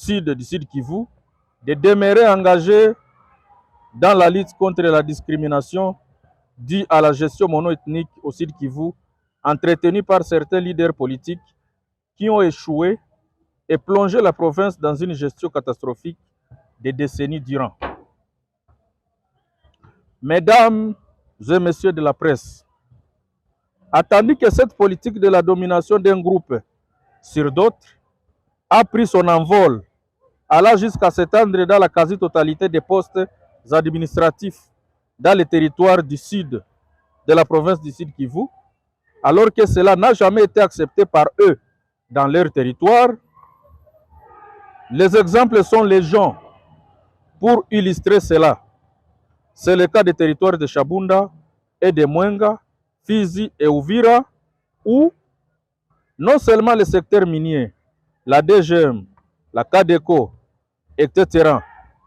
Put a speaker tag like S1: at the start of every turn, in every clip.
S1: Sud du Sud Kivu de demeurer engagés dans la lutte contre la discrimination due à la gestion mono-ethnique au Sud Kivu, entretenue par certains leaders politiques qui ont échoué et plongé la province dans une gestion catastrophique des décennies durant. Mesdames et messieurs de la presse, attendu que cette politique de la domination d'un groupe sur d'autres a pris son envol, allant jusqu'à s'étendre dans la quasi-totalité des postes administratifs dans les territoires du sud de la province du Sud Kivu, alors que cela n'a jamais été accepté par eux dans leur territoire. Les exemples sont légion pour illustrer cela. C'est le cas des territoires de Chabunda et de Mwenga, Fizi et Uvira, où non seulement le secteur minier, la DGM, la CADECO, etc.,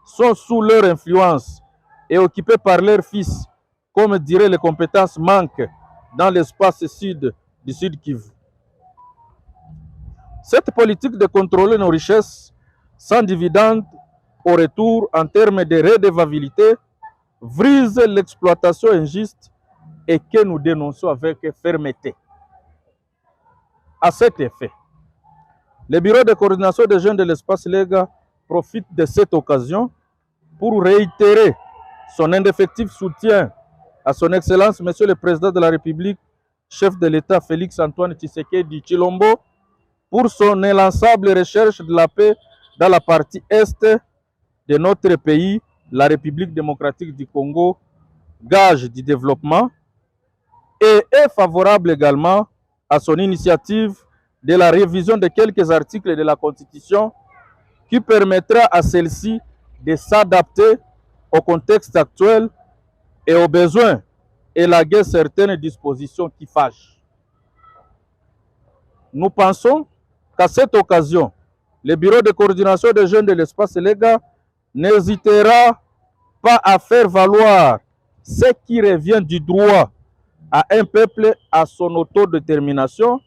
S1: sont sous leur influence et occupés par leurs fils, comme diraient les compétences manquent dans l'espace sud du Sud Kivu. Cette politique de contrôler nos richesses sans dividendes au retour en termes de redevabilité brise l'exploitation injuste et que nous dénonçons avec fermeté. À cet effet, le Bureau de coordination des jeunes de l'espace Lega profite de cette occasion pour réitérer son indéfectible soutien à son Excellence, Monsieur le Président de la République, chef de l'État Félix Antoine Tshisekedi Tshilombo, pour son inlassable recherche de la paix dans la partie est de notre pays, la République démocratique du Congo, gage du développement, et est favorable également à son initiative de la révision de quelques articles de la Constitution qui permettra à celle-ci de s'adapter au contexte actuel et aux besoins élaguer certaines dispositions qui fâchent. Nous pensons qu'à cette occasion, le Bureau de coordination des jeunes de l'espace Lega n'hésitera pas à faire valoir ce qui revient du droit à un peuple à son autodétermination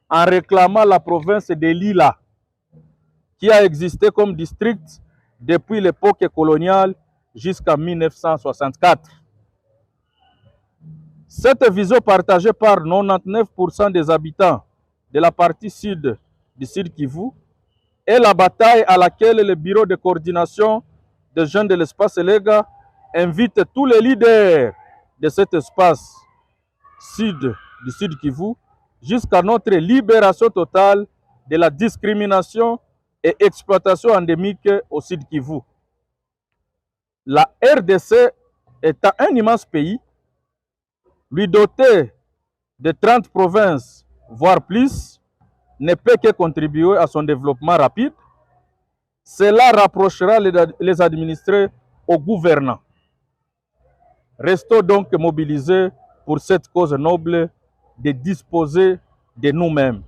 S1: en réclamant la province de Lila, qui a existé comme district depuis l'époque coloniale jusqu'en 1964. Cette vision partagée par 99% des habitants de la partie sud du Sud Kivu est la bataille à laquelle le Bureau de coordination des jeunes de l'espace Lega invite tous les leaders de cet espace sud du Sud Kivu jusqu'à notre libération totale de la discrimination et exploitation endémique au Sud Kivu. La RDC étant un immense pays, lui doter de 30 provinces, voire plus, ne peut que contribuer à son développement rapide. Cela rapprochera les administrés aux gouvernants. Restons donc mobilisés pour cette cause noble de disposer de nous-mêmes.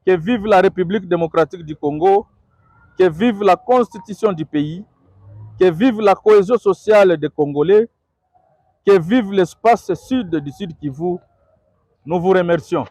S1: Que vive la République démocratique du Congo, que vive la constitution du pays, que vive la cohésion sociale des Congolais, que vive l'espace sud du Sud Kivu. Nous vous remercions.